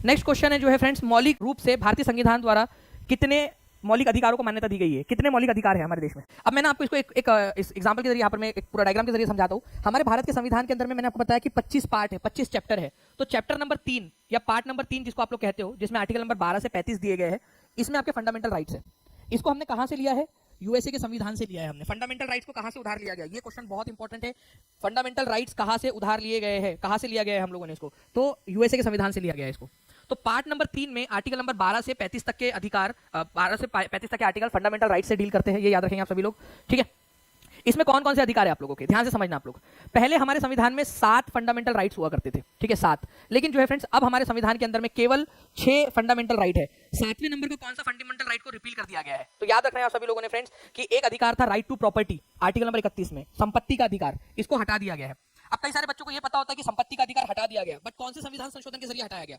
Next question है जो है फ्रेंड्स, मौलिक रूप से भारतीय संविधान द्वारा कितने मौलिक अधिकारों को मान्यता दी गई है, कितने मौलिक अधिकार है हमारे देश में। अब मैंने आपको इसको एक एग्जांपल के जरिए यहाँ पर मैं एक पूरा डायग्राम के जरिए समझाता हूँ। हमारे भारत के संविधान के अंदर में मैंने आपको बताया कि 25 पार्ट है, 25 चैप्टर है। तो चैप्टर नंबर 3 या पार्ट नंबर 3 जिसको आप लोग कहते हो, जिसमें आर्टिकल नंबर 12 से 35 दिए गए हैं, इसमें आपके फंडामेंटल राइट्स है। इसको हमने कहां से लिया है? यूएसए के संविधान से लिया है हमने। फंडामेंटल राइट्स को कहां से उधार लिया गया, ये क्वेश्चन बहुत इंपॉर्टेंट है। फंडामेंटल राइट्स कहां से उधार लिए गए हैं, कहां से लिया गया है हम लोगों ने इसको? तो यूएसए के संविधान से लिया गया है इसको। तो पार्ट नंबर 3 में आर्टिकल नंबर 12 से 35 तक के अधिकार, 12 से 35 तक के आर्टिकल फंडामेंटल राइट से डील करते हैं, ये याद रखेंगे आप सभी लोग, ठीक है। इसमें कौन कौन से अधिकार है आप लोगों के, ध्यान से समझना आप लोग। पहले हमारे संविधान में 7 फंडामेंटल राइट्स हुआ करते थे, ठीक है, 7। लेकिन जो है फ्रेंड्स, अब हमारे संविधान के अंदर में केवल 6 फंडामेंटल राइट है। 7वें नंबर को कौन सा फंडामेंटल राइट को रिपील कर दिया गया है? तो याद रखना है आप सभी लोगों ने फ्रेंड्स कि एक अधिकार था right to property, article number 31 में, संपत्ति का अधिकार, इसको हटा दिया गया है। अब कई सारे बच्चों को यह पता होता है कि संपत्ति का अधिकार हटा दिया गया, बट कौन से संविधान संशोधन के जरिए हटाया गया?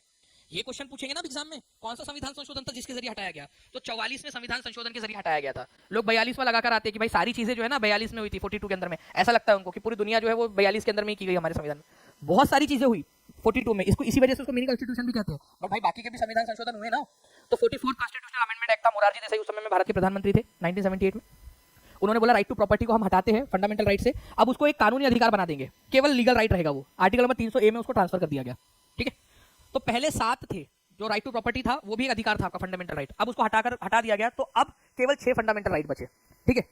ये क्वेश्चन पूछेंगे ना एग्जाम में, कौन सा संविधान संशोधन था जिसके जरिए हटाया गया? तो 44वें संविधान संशोधन के जरिए हटाया गया था। लोग 42वां लगाकर आते हैं कि भाई सारी चीजें जो है ना 42 में हुई थी, 42 के अंदर में। ऐसा लगता है उनको कि पूरी दुनिया जो है वो 42 के अंदर में ही की गई। हमारे संविधान में बहुत सारी चीजें हुई 42 में, इसको इसी वजह से उसको मिनी कॉन्स्टिट्यूशन भी कहते हैं। बट भाई बाकी के भी संविधान संशोधन हुए ना। तो 44 कॉन्स्टिट्यूशनल अमेंडमेंट एक्ट था, मोरारजी देसाई उस समय में भारत के प्रधानमंत्री थे 1978 में। उन्होंने बोला राइट टू प्रॉपर्टी को हम हटाते हैं फंडामेंटल राइट से, अब उसको एक कानूनी अधिकार बना देंगे, केवल लीगल राइट रहेगा वो। आर्टिकल नंबर 300A में उसको ट्रांसफर कर दिया गया, ठीक है। तो पहले 7 थे, जो राइट टू प्रॉपर्टी था वो भी एक अधिकार था आपका फंडामेंटल राइट, अब उसको हटा दिया गया। तो अब केवल 6 फंडामेंटल राइट बचे, ठीक है,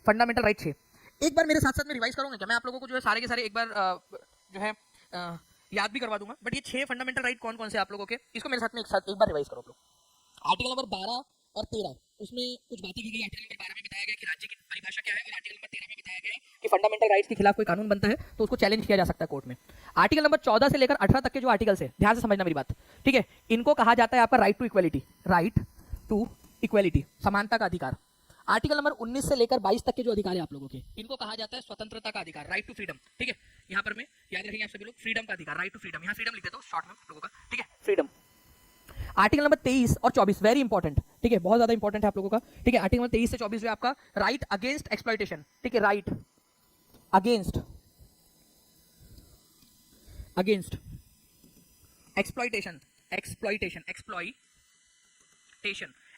फंडामेंटल राइट 6। एक बार मेरे साथ साथ में रिवाइज करोगे क्या? मैं आप लोगों को जो है सारे के सारे एक बार जो है याद भी करवा दूंगा। बट ये 6 फंडामेंटल राइट कौन कौन से आप लोगों के, इसको मेरे साथ में एक बार रिवाइज करो आप लोग। आर्टिकल नंबर 12 और 13 उसमें कुछ बातें की गई। आर्टिकल नंबर 12 में बताया गया कि राज्य की परिभाषा क्या है, और आर्टिकल नंबर 13 में बताया गया कि फंडामेंटल राइट्स के खिलाफ कोई कानून बनता है तो उसको चैलेंज किया जा सकता है कोर्ट में। आर्टिकल नंबर 14 से लेकर 18 तक के जो आर्टिकल्स है, ध्यान से समझना मेरी बात, ठीक है, इनको कहा जाता है आपका right to equality, right to equality, समानता का अधिकार। आर्टिकल नंबर 19 से लेकर 22 तक के जो अधिकार है आप लोगों के, इनको कहा जाता है स्वतंत्रता का अधिकार, राइट टू फ्रीडम, ठीक है। यहाँ पर मैं याद रखेंगे आप सभी लोग, फ्रीडम का अधिकार, राइट टू फ्रीडम, यहाँ फ्रीडम लिख देता हूँ शॉर्ट में लोगों का, ठीक है, फ्रीडम। आर्टिकल नंबर 23 और 24 वेरी इंपॉर्टेंट, ठीक है, बहुत ज्यादा इंपॉर्टेंट है आप लोगों का, ठीक है। आर्टिकल नंबर 23 से 24 में आपका राइट अगेंस्ट एक्सप्लॉइटेशन, ठीक है, राइट अगेंस्ट एक्सप्लॉइटेशन,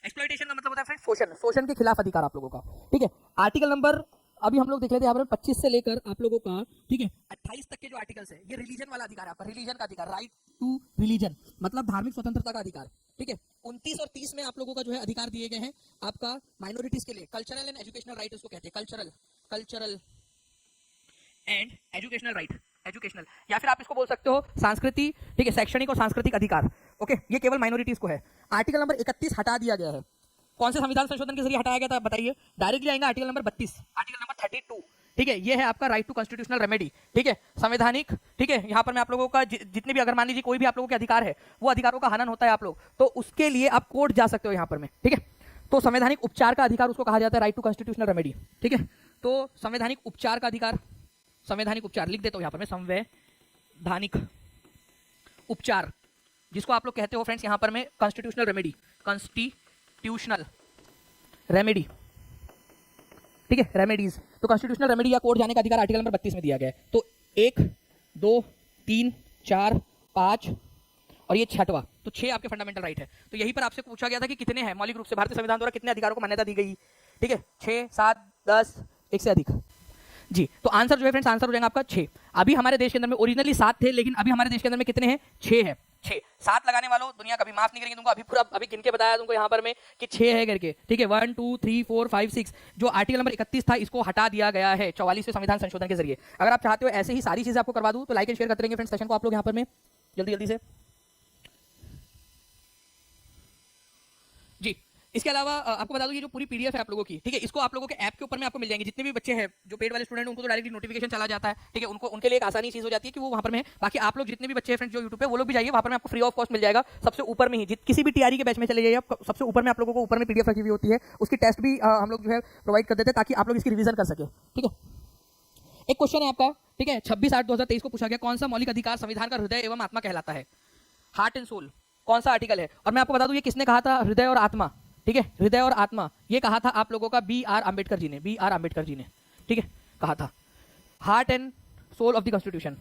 एक्सप्लॉइटेशन का मतलब होता है फ्रेंड्स शोषण, शोषण के खिलाफ अधिकार आप लोगों का, ठीक है। आर्टिकल नंबर अभी हम लोग देख लेते हैं यहाँ पर 25 से लेकर आप लोगों का, ठीक है, 28 तक के जो आर्टिकल्स है, ये रिलीजन वाला अधिकार है आपका, रिलीजन का अधिकार, राइट टू रिलीजन, मतलब धार्मिक स्वतंत्रता का अधिकार, ठीक है। 29 और 30 में आप लोगों का जो है अधिकार दिए गए हैं आपका माइनॉरिटीज के लिए, कल्चरल एंड एजुकेशनल राइट उसको कहते हैं, cultural and educational right, educational, या फिर आप इसको बोल सकते हो संस्कृति, ठीक है, शैक्षणिक और सांस्कृतिक अधिकार, ओके, ये केवल माइनॉरिटीज को है। आर्टिकल नंबर 31 हटा दिया गया है। कौन से संविधान संशोधन के जरिए हटाया गया था बताइए? डायरेक्टली आएगा आर्टिकल नंबर 32, आर्टिकल नंबर 32, ठीक है, ये है आपका राइट टू कॉन्स्टिट्यूशनल रेमेडी, ठीक है, संवैधानिक, ठीक है। यहाँ पर मैं आप लोगों का जितने भी, अगर मान लीजिए कोई भी आप लोगों के अधिकार है, वो अधिकारों का हनन होता है आप लोग, तो उसके लिए आप कोर्ट जा सकते हो यहाँ पर में, ठीक है। तो संवैधानिक उपचार का अधिकार उसको कहा जाता है राइट टू कॉन्स्टिट्यूशनल रेमेडी, ठीक है। तो संवैधानिक उपचार का अधिकार, संवैधानिक उपचार लिख देता हूँ यहाँ पर मैं, संवैधानिक उपचार जिसको आप लोग कहते हो फ्रेंड्स यहाँ पर मैं कॉन्स्टिट्यूशनल रेमेडी, कॉन्स्टिट्यूशनल रेमेडी, ठीक है, रेमेडीज। तो कॉन्स्टिट्यूशनल रेमेडी या कोर्ट जाने का अधिकार आर्टिकल नंबर 32 में दिया गया है। तो 1, 2, 3, 4, 5 और ये 6वां, तो 6 आपके फंडामेंटल राइट है। तो यहीं पर आपसे पूछा गया था कि कितने हैं मौलिक रूप से भारतीय संविधान द्वारा कितने अधिकारों को मान्यता दी गई, ठीक है, 6, 7, 10, एक से अधिक जी। तो आंसर जो है फ्रेंड्स, आंसर हो जाएगा आपका 6। अभी हमारे देश के अंदर में ओरिजिनली 7 थे, लेकिन अभी हमारे देश के अंदर में कितने हैं? 6 है, 6। 7 लगाने वालों दुनिया कभी माफ नहीं करेंगे तुमको। अभी पूरा अभी गिन के बताया तुमको यहाँ पर में कि 6 है करके, ठीक है, 1 2 3 4 5 6। जो आर्टिकल नंबर 31 था इसको हटा दिया गया है 44वें संविधान संशोधन के जरिए। अगर आप चाहते हो ऐसे ही सारी चीजें आपको करवा दूं तो लाइक एंड शेयर करते रहेंगे फ्रेंड्स सेशन को आप लोग यहाँ पर में जल्दी जल्दी से जी। इसके अलावा आपको बता दूं ये जो पूरी पीडीएफ है आप लोगों की, ठीक है, इसको आप लोगों के ऐप के ऊपर में आपको मिल जाएंगे। जितने भी बच्चे हैं जो पेड वाले स्टूडेंट, उनको तो डायरेक्टली नोटिफिकेशन चला जाता है, ठीक है, उनको उनके लिए एक आसानी चीज हो जाती है कि वो वहां पर में है। बाकी आप लोग जितने भी बच्चे हैं फ्रेंड्स जो यूट्यूब पे, वो लोग भी जाइए, वहां पर में आपको फ्री ऑफ कॉस्ट मिल जाएगा सबसे ऊपर में ही। किसी भी टीआरई के बैच में चले जाइए आप, सबसे ऊपर में आप लोगों को ऊपर में पीडीएफ रखी हुई होती है, उसकी टेस्ट भी हम लोग जो है प्रोवाइड कर देते हैं ताकि आप लोग इसकी रिवीजन कर सके, ठीक है। एक क्वेश्चन है आपका, ठीक है, 26/8/2023 को पूछा गया कौन सा मौलिक अधिकार संविधान का हृदय एवं आत्मा कहलाता है? हार्ट एंड सोल, कौन सा आर्टिकल है? और मैं आपको बता दूं ये किसने कहा था, हृदय और आत्मा, ठीक है, हृदय और आत्मा, ये कहा था आप लोगों का B.R. आम्बेडकर जी ने, B.R. आम्बेडकर जी ने, ठीक है, कहा था। Heart and soul of the constitution,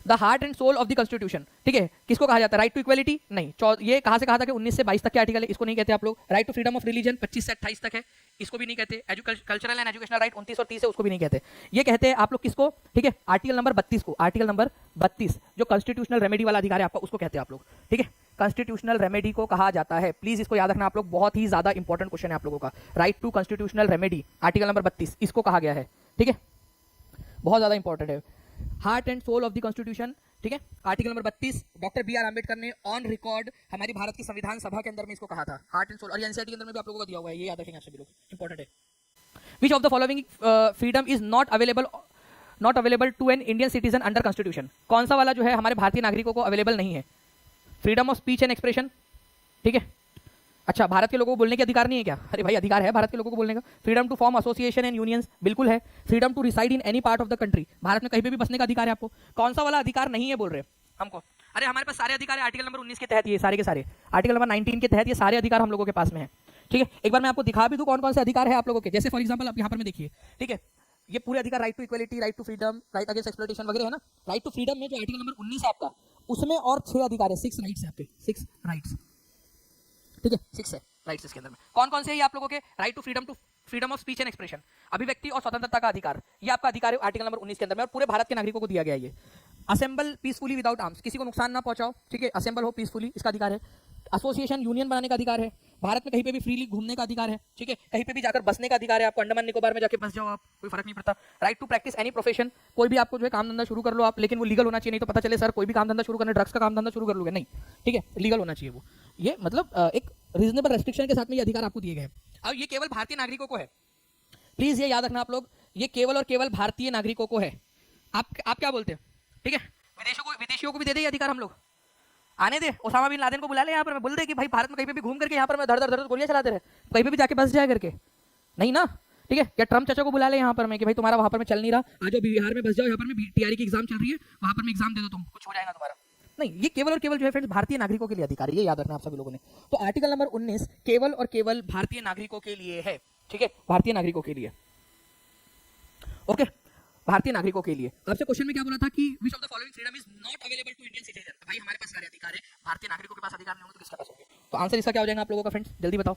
the heart and soul of the constitution, ठीक है, किसको कहा जाता है? राइट टू इक्वलिटी नहीं, ये कहां से कहा था कि 19 से 22 तक के आर्टिकल है, इसको नहीं कहते आप लोग। Right to freedom of religion 25 से 28 तक है, इसको भी नहीं कहते। कल्चरल एंड एजुकेशनल राइट 29 और 30 है, उसको भी नहीं कहते। ये कहते हैं आप लोग किसको? ठीक है, आर्टिकल नंबर 32 को, आर्टिकल नंबर 32 जो कॉन्स्टिट्यूशनल रेमेडी वाला अधिकार है आपका, उसको कहते हैं आप लोग। ठीक है, कॉन्स्टिट्यूशनल रेमेडी को कहा जाता है। प्लीज इसको याद रखना आप लोग, बहुत ही ज्यादा इंपॉर्टेंट क्वेश्चन है आप लोगों का। Right to constitutional remedy article number 32 इसको कहा गया है। ठीक है, बहुत ज्यादा इंपॉर्टेंट है। Heart and soul of the constitution, ठीक है, article number 32 doctor B R Ambedkar ने ऑन रिकॉर्ड हमारी भारत की संविधान सभा के अंदर में इसको कहा था, हार्ट एंड सोल। और एनसीईआरटी के अंदर में भी आप लोगों को दिया हुआ है, ये याद रखेंगे आप सभी लोग, इंपॉर्टेंट है। Which of the following freedom is not available to an Indian citizen under constitution? कौन सा वाला जो है हमारे भारतीय नागरिकों को अवेलेबल नहीं है? Freedom of speech and expression, ठीक है, अच्छा, भारत के लोगों को बोलने के अधिकार नहीं है क्या? अरे भाई, अधिकार है भारत के लोगों को बोलने का। Freedom to form association and unions, बिल्कुल है। Freedom to reside in any part of the country, Bharat में कहीं पे भी बसने का अधिकार है आपको। कौन सा वाला अधिकार नहीं है बोल रहे हमको? अरे हमारे पास सारे अधिकार है, आर्टिकल नंबर 19 के तहत, ये सारे के सारे आर्टिकल नंबर 19 के तहत ये सारे अधिकार हम लोगों के पास में है। ठीक है, एक बार मैं आपको दिखा भी दूं कौन कौन से अधिकार है आप लोगों के। जैसे फॉर एग्जांपल आप यहाँ पर में देखिए, ठीक है, ये पूरे अधिकार, right to equality, right to freedom, right against exploitation वगैरह है ना। राइट टू फ्रीडम में जो आर्टिकल नंबर 19 है आपका, उसमें और 6 अधिकार है, 6 राइट्स है आपके, 6 राइट्स। ठीक है, 6 है राइट्स इसके अंदर में। कौन कौन से है ये आप लोगों के? Right to freedom of speech and expression, अभिव्यक्ति और स्वतंत्रता का अधिकार, ये आपका अधिकार है आर्टिकल नंबर 19 के अंदर में, और पूरे भारत के नागरिकों को दिया गया है ये। असेंबल पीसफुली विदाउट आर्म्स, किसी को नुकसान ना पहुंचाओ, ठीक है, असेंबल हो पीसफुली, इसका अधिकार है। एसोसिएशन यूनियन बनाने का अधिकार है, भारत में कहीं पे भी फ्रीली घूमने का अधिकार है, ठीक है, कहीं पे भी जाकर बसने का अधिकार है आपको, अंडमान निकोबार में जाके बस जाओ आप, कोई फर्क नहीं पड़ता। Right to practise any profession, कोई भी आपको जो है काम धंधा शुरू कर लो आप, लेकिन वो लीगल होना चाहिए, नहीं तो पता चले सर कोई भी काम धंधा शुरू करना, ड्रग्स का काम धंधा शुरू कर लोगे, नहीं, ठीक है, लीगल होना चाहिए वो। ये मतलब एक रीजनेबल रेस्ट्रिक्शन के साथ में ये अधिकार आपको दिए गए हैं। अब ये केवल भारतीय नागरिकों को है, प्लीज ये याद रखना आप लोग, ये केवल और केवल भारतीय नागरिकों को है। आप क्या बोलते हैं? ठीक है, विदेशियों को भी दे दे अधिकार, हम लोग आने दे, ओसामा बिन लादेन को बुला ले यहाँ पर, मैं बोल दे कि भाई भारत में कहीं पे भी घूम करके यहाँ पर मैं धड़ धड़ गोलियां चलाते रहे, कहीं पे भी जाके बस जाए करके, नहीं ना, ठीक है। या ट्रम्प चाचा को बुला ले यहाँ पर मैं कि भाई तुम्हारा वहां पर में चल नहीं रहा, आ जाओ बिहार में बस जाओ, यहाँ पर में टीआरई की एग्जाम चल रही है, वहां पर में एग्जाम दे दो, तुम कुछ हो जाएगा तुम्हारा। नहीं, ये केवल और केवल जो है फ्रेंड्स भारतीय नागरिकों के लिए अधिकार है, ये याद रखना आप सभी लोगों ने। तो आर्टिकल नंबर 19 केवल और केवल भारतीय नागरिकों के लिए है, ठीक है, भारतीय नागरिकों के लिए, ओके, भारतीय नागरिकों के लिए। आपसे क्वेश्चन में क्या बोला था कि which of the following freedom is not available to Indian citizen? भाई हमारे पास सारे अधिकार है, भारतीय नागरिकों के पास अधिकार नहीं होंगे तो किसके पास होंगे? तो आंसर इसका क्या हो जाएगा आप लोगों का फ्रेंड्स, जल्दी बताओ।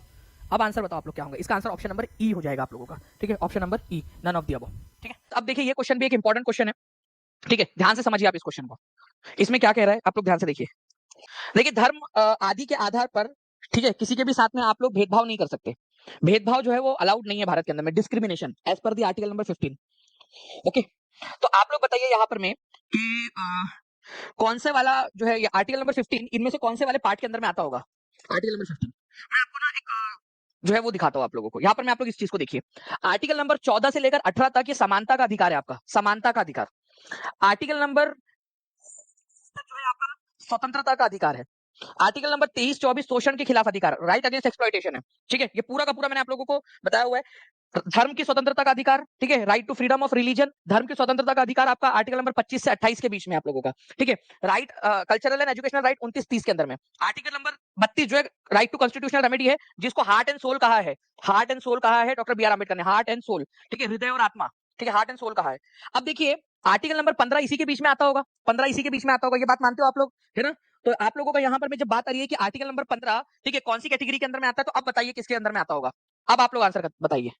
अब आंसर बताओ आप लोग क्या होगा? इसका आंसर ऑप्शन नंबर ई हो जाएगा आप लोगों का, ठीक है, option number E, none of the above. ठीक है, अब देखिए ये क्वेश्चन भी एक इंपॉर्टेंट क्वेश्चन है, ठीक है, ध्यान से समझिए आप इस क्वेश्चन को। इसमें क्या कह रहा है आप लोग ध्यान से देखिए। देखिए, धर्म आदि के आधार पर, ठीक है, किसी के भी साथ में आप लोग भेदभाव नहीं कर सकते। भेदभाव जो है वो अलाउड नहीं है भारत के अंदर में, discrimination as per the article number 15। Okay, तो आप लोग बताइए यहाँ पर में कि कौन से वाला जो है ये आर्टिकल नंबर 15 इनमें से कौन से वाले पार्ट के अंदर में आता होगा? आर्टिकल नंबर 15 मैं आपको ना एक जो है वो दिखाता हूं आप लोगों को। यहाँ पर मैं आप लोग इस चीज को देखिए, आर्टिकल नंबर 14 से लेकर 18 तक ये समानता का अधिकार है आपका, समानता का अधिकार। आर्टिकल नंबर जो है आपका स्वतंत्रता का अधिकार है। आर्टिकल नंबर 23-24 शोषण के खिलाफ अधिकार, राइट अगेंस्ट एक्सप्लॉइटेशन है, ठीक है, ये पूरा का पूरा मैंने आप लोगों को बताया हुआ है। धर्म की स्वतंत्रता का अधिकार, ठीक है, right to freedom of religion, धर्म की स्वतंत्रता का अधिकार आपका आर्टिकल नंबर 25 से 28 के बीच में आप लोगों का, ठीक है। Right cultural and educational right 29-30 के अंदर में। आर्टिकल नंबर 32 जो है राइट टू कॉन्स्टिट्यूशनल रेमेडी है, जिसको हार्ट एंड सोल कहा है, हार्ट एंड सोल कहा है डॉक्टर बी आर अम्बेडकर ने, हार्ट एंड सोल, ठीक है, हृदय और आत्मा, ठीक है, हार्ट एंड सोल कहा है। अब देखिए आर्टिकल नंबर 15 इसी के बीच में आता होगा, 15 इसी के बीच में आता होगा, ये बात मानते हो आप लोग, है ना? तो आप लोगों का यहाँ पर में जब बात आ रही है कि आर्टिकल नंबर 15, ठीक है, कौन सी कैटेगरी के अंदर में आता है, तो अब बताइए किसके अंदर में आता होगा? अब आप लोग आंसर बताइए।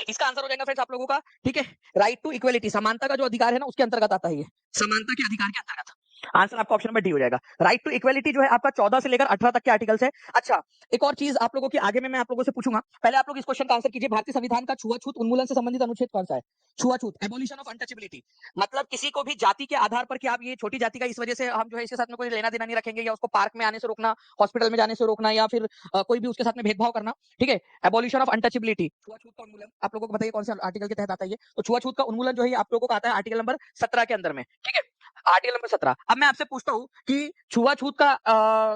इसका आंसर हो जाएगा फ्रेंड्स आप लोगों का, ठीक है, राइट टू इक्वलिटी, समानता का जो अधिकार है ना उसके अंतर्गत आता है, ये समानता के अधिकार के अंतर्गत। आंसर आपका ऑप्शन नंबर डी हो जाएगा। राइट टू इक्वलिटी जो है आपका 14 से लेकर 18 तक के आर्टिकल्स है। अच्छा, एक और चीज आप लोगों की आगे में मैं आप लोगों से पूछूंगा, पहले आप लोग इस क्वेश्चन का आंसर कीजिए। भारतीय संविधान का छुआछूत उन्मूलन से संबंधित अनुच्छेद कौन सा है? छुआछूत, एबोलिशन ऑफ अनटचेबिलिटी, मतलब किसी को भी जाति के आधार पर कि आप ये छोटी जाति का इस वजह से हम जो है इसके साथ में कोई लेना देना नहीं रखेंगे, या उसको पार्क में आने से रोकना, हॉस्पिटल में जाने से रोकना, या फिर कोई भी उसके साथ में भेदभाव करना, ठीक है, एबोलिशन ऑफ अनटचेबिलिटी। छुआछूत का उन्मूलन आप लोगों को बताइए कौन से आर्टिकल के तहत आता है ये? तो छुआछूत का उन्मूलन जो है आप लोगों को आता है आर्टिकल नंबर 17 के अंदर में, ठीक है, आर्टिकल नंबर 17। अब मैं आपसे पूछता हूं कि छुआछूत का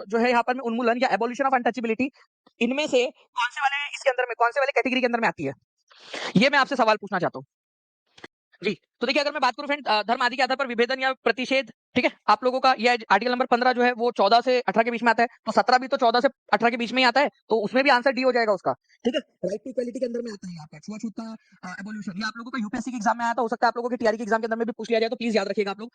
जो है यहाँ पर में उन्मूलन या एबोलिशन ऑफ अनटचेबिलिटी, इनमें से कौन से वाले इसके अंदर में, कौन से वाले कैटेगरी के अंदर में आती है? ये मैं आपसे सवाल पूछना चाहता हूँ जी। तो देखिए, अगर मैं बात करूं फ्रेंड, धर्म आदि के आधार पर विभेदन या प्रतिषेध, ठीक है, आप लोगों का ये आर्टिकल नंबर 15 जो है वो 14 से 18 के बीच में आता है, तो 17 भी तो 14 से 18 के बीच में ही आता है, तो उसमें भी आंसर डी हो जाएगा उसका, ठीक है। राइट टू इक्वलिटी के अंदर में आता है आपका छुआछूत का एबोल्यूशन। ये आप लोगों का यूपीएससी के एग्जाम में आया था, हो सकता है आप लोगों के टीआरई के एग्जाम के अंदर में भी पूछ लिया जाए, तो प्लीज याद रखिएगा आप लोग।